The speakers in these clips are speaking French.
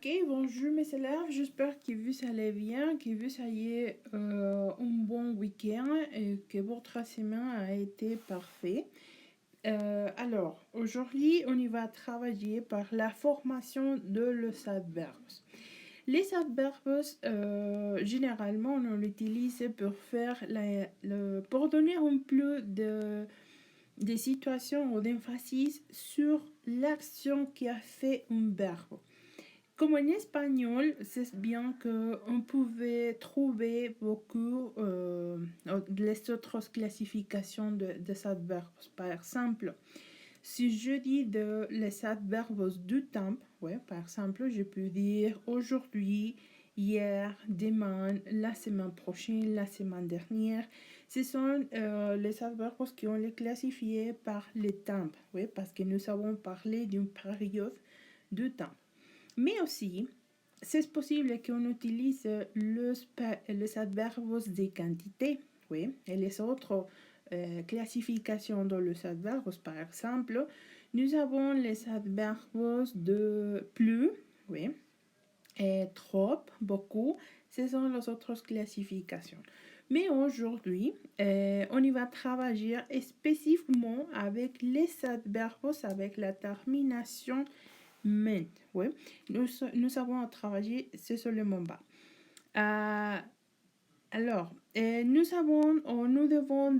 Ok, bonjour mes élèves, j'espère que vous allez bien, que vous ayez un bon week-end et que votre semaine a été parfaite. Alors, aujourd'hui, on y va travailler par la formation de les adverbes. Les adverbes, généralement, on l'utilise pour pour donner un peu de situations ou d'emphasis sur l'action qui a fait un verbe. Comme en espagnol, c'est bien qu'on pouvait trouver beaucoup les autres classifications des adverbes. Par exemple, si je dis les adverbes du temps, ouais, par exemple, je peux dire aujourd'hui, hier, demain, la semaine prochaine, la semaine dernière. Ce sont les adverbes qui ont les classifiés par le temps, ouais, parce que nous avons parlé d'une période de temps. Mais aussi, c'est possible qu'on utilise les adverbes de quantité, oui, et les autres classifications dans les adverbes. Par exemple, nous avons les adverbes de plus, oui, et trop, beaucoup. Ce sont les autres classifications. Mais aujourd'hui, on y va travailler spécifiquement avec les adverbes avec la termination ment. Oui, nous avons travaillé ce seulement bas. Alors, nous devons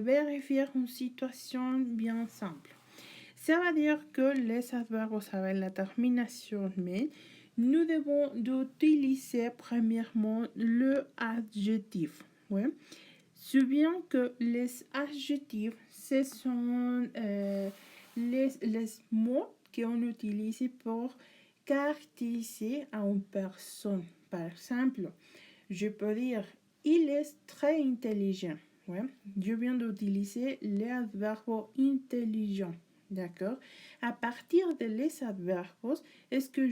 vérifier une situation bien simple. Ça veut dire que les adverbes avec la termination mais, nous devons utiliser premièrement le adjectif. Oui. Souviens que les adjectifs, ce sont les mots qu'on utilise pour caractériser une personne. Par exemple, je peux dire il est très intelligent. Ouais. Je viens d'utiliser l'adverbe intelligent. D'accord. À partir de les adverbes, est-ce que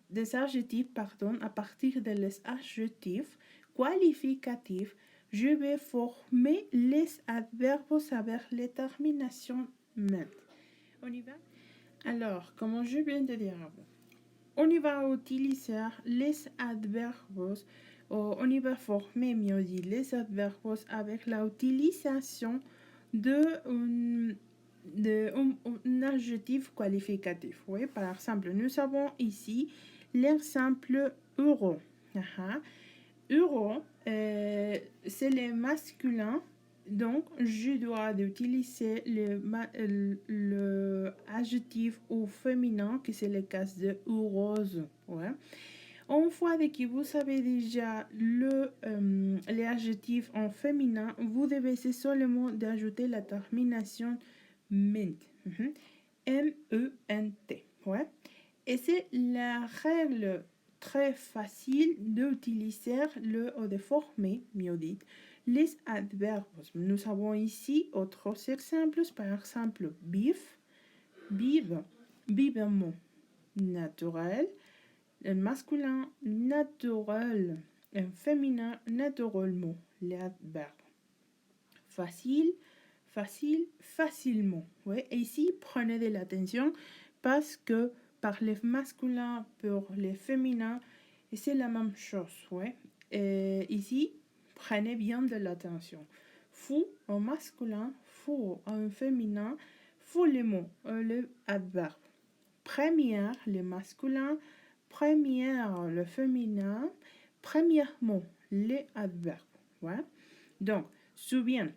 des adjectifs, pardon, à partir de les adjectifs qualificatifs, je vais former les adverbes avec les terminations ment. On y va? Alors, comme je viens de dire avant, on y va utiliser les adverbes, on y va former, mieux dit, les adverbes avec l'utilisation d'un adjectif qualificatif. Oui, par exemple, nous avons ici l'exemple euro. Euro, c'est le masculin. Donc, je dois utiliser le adjectif au féminin, qui c'est le cas de heureuse. Ouais. Une fois que vous savez déjà l'adjectif en féminin, vous devez seulement d'ajouter la termination ment. M-E-N-T. Ouais. Et c'est la règle très facile d'utiliser ou de former, mieux dit, les adverbes. Nous avons ici autres exemples, par exemple bif, vive, vivement, naturel, un masculin, naturel, un féminin, naturellement, les adverbes. Facile, facile, facilement. Ouais. Et ici, prenez de l'attention parce que par les masculins pour les féminins, c'est la même chose. Ouais. Et ici, prenez bien de l'attention. Fou en masculin, fou en féminin, fou les mots, le adverbe. Première, le masculin, première, le féminin, premièrement, les adverbes. Ouais. Donc, souviens,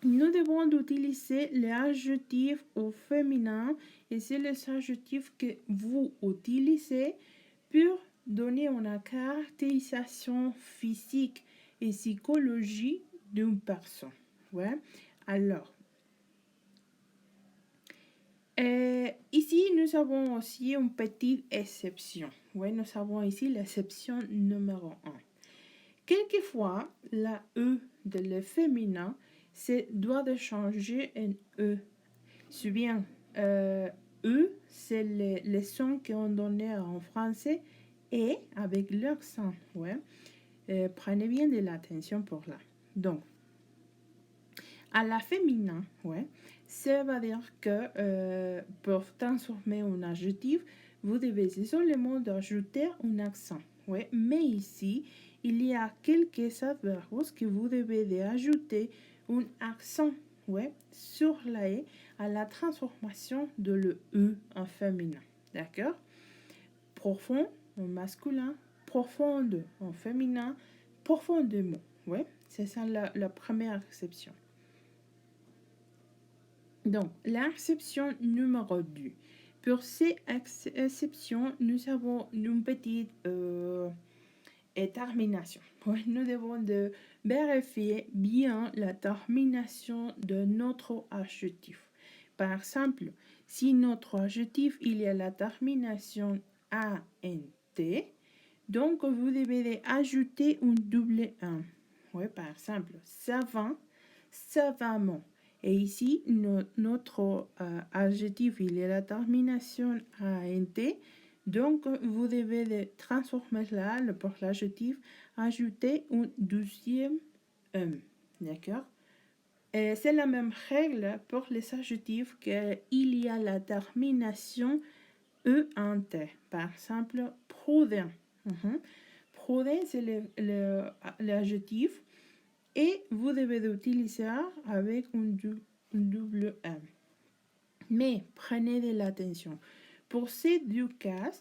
nous devons utiliser les adjectifs au féminin et c'est les adjectifs que vous utilisez pour donner une caractérisation physique et psychologique d'une personne. Ouais. Alors, ici, nous avons aussi une petite exception. Ouais, nous avons ici l'exception numéro 1. Quelquefois, la E de le féminin doit de changer en E. Souviens, E, c'est les sons qu'on donnait en français et avec l'accent. Ouais. Prenez bien de l'attention pour là. Donc, à la féminin, ouais, ça veut dire que pour transformer un adjectif, vous devez seulement d'ajouter un accent. Ouais. Mais ici, il y a quelques adverbes que vous devez ajouter un accent, ouais, sur la E à la transformation de le E en féminin. D'accord? Profond en masculin, profonde en féminin, profondément. Ouais, c'est ça la première exception. Donc, l'exception numéro 2. Pour ces exceptions, nous avons une petite termination. Ouais, nous devons de vérifier bien la termination de notre adjectif. Par exemple, si notre adjectif il y a la termination ANT, donc vous devez ajouter un double 1. Ouais, par exemple, savant, savamment. Et ici, notre adjectif, il y a la termination ANT. Donc, vous devez transformer là, pour l'adjectif, ajouter un deuxième d'accord? Et c'est la même règle pour les adjectifs qu'il y a la termination ENT. Par exemple, prudent. Prudent, c'est l'adjectif. Et vous devez l'utiliser avec un double M. Mais prenez de l'attention. Pour ces deux cas,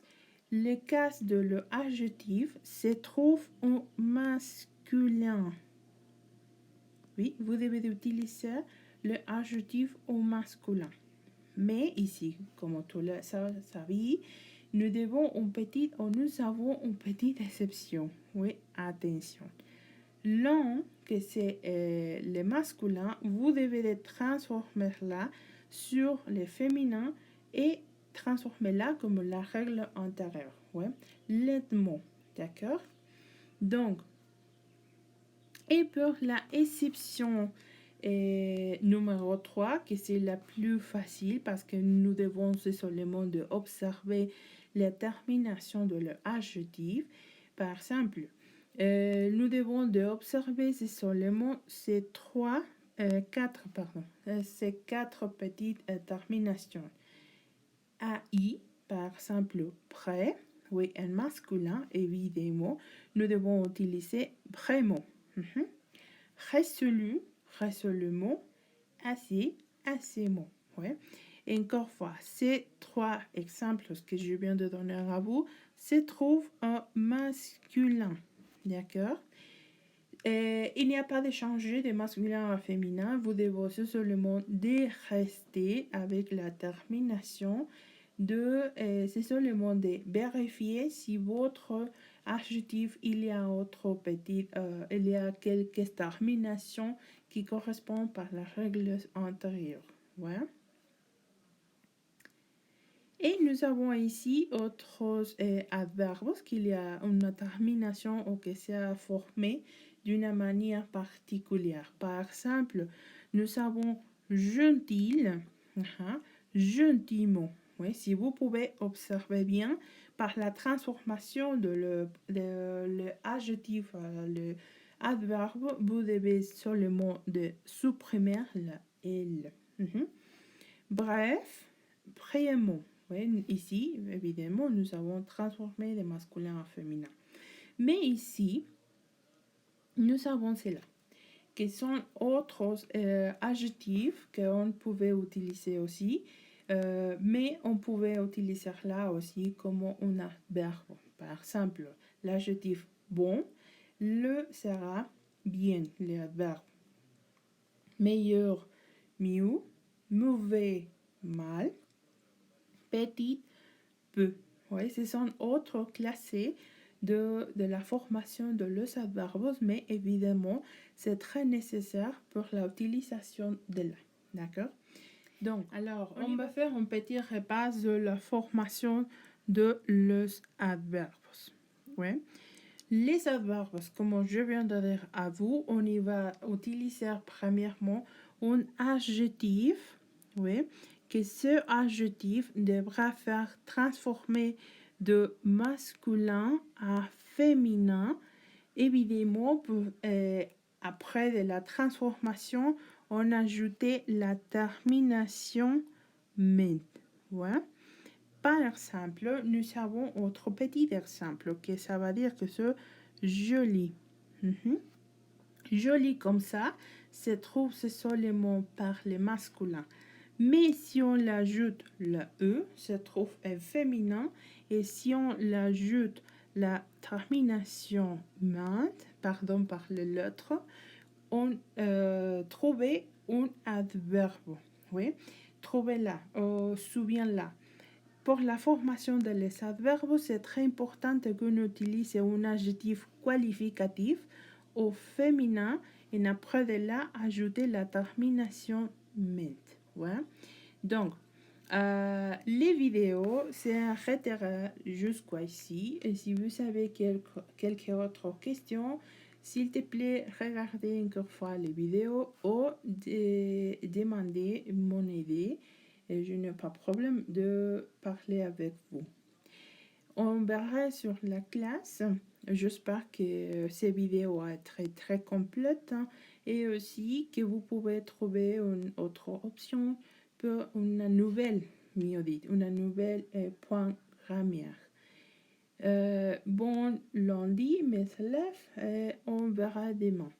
le cas de l'adjectif se trouve en masculin. Oui, vous devez utiliser l'adjectif au masculin. Mais ici, comme tout le savez, nous avons une petite exception. Oui, attention. L'un, que c'est le masculin, vous devez le transformer là sur le féminin et transformer là comme la règle antérieure. Ouais. Lentement. D'accord? Donc, et pour la exception numéro 3, que c'est la plus facile parce que nous devons seulement observer la termination de l'adjectif. Par exemple, nous devons observer seulement ces ces quatre petites terminations. AI, par exemple, prêt, oui, un masculin, évidemment, nous devons utiliser vraiment. Résolu, résolument, assez, aisément. Ouais. Et encore fois, ces trois exemples que je viens de donner à vous se trouvent en masculin. D'accord? Il n'y a pas de changer de masculin à féminin. Vous devez seulement de rester avec la termination c'est seulement de vérifier si votre adjectif, il y a quelques terminations qui correspondent par la règle antérieure. Ouais. Et nous avons ici autres adverbes qu'il y a une termination ou que c'est formé d'une manière particulière. Par exemple, nous avons gentil, gentiment. Oui, si vous pouvez observer bien, par la transformation de l'adjectif à l'adverbe, vous devez seulement de supprimer le L. Bref, prénom. Oui, ici, évidemment, nous avons transformé le masculin en féminin. Mais ici, nous avons cela, qui sont autres adjectifs qu'on pouvait utiliser aussi, mais on pouvait utiliser là aussi comme un adverbe. Par exemple, l'adjectif bon, le sera bien, l'adverbe. Meilleur, mieux, mauvais, mal, petit, peu. Oui, ce sont autres classés de la formation de l'adverbe, mais évidemment, c'est très nécessaire pour l'utilisation de la. D'accord? Donc, alors, on va faire un petit repas de la formation de les adverbes. Ouais. Les adverbes, comme je viens de dire à vous, on y va utiliser premièrement un adjectif, oui, que ce adjectif devra faire transformer de masculin à féminin. Évidemment, après de la transformation, on ajoutait la termination ment. Ouais. par exemple, nous avons autre petit verbe simple, ok? Ça va dire que c'est joli. Mhm. Joli comme ça, se trouve seulement par le masculin. Mais si on l'ajoute le E, se trouve féminin. Et si on l'ajoute la termination ment, pardon, par le lettre, on trouvait un adverbe. Oui, trouvez-la, souviens-la. Pour la formation des adverbes, c'est très important qu'on utilise un adjectif qualificatif au féminin et après de là, ajouter la termination ment. Ouais. Donc, les vidéos, c'est un retrait jusqu'ici. Et si vous avez quelques autres questions, s'il te plaît, regardez encore fois les vidéos ou demandez mon aide. Et je n'ai pas de problème de parler avec vous. On verra sur la classe. J'espère que ces vidéos vont être très complètes et aussi que vous pouvez trouver une autre option pour une nouvelle méthode, une nouvelle point grammaire. Bon lundi, mes élèves, et on verra demain.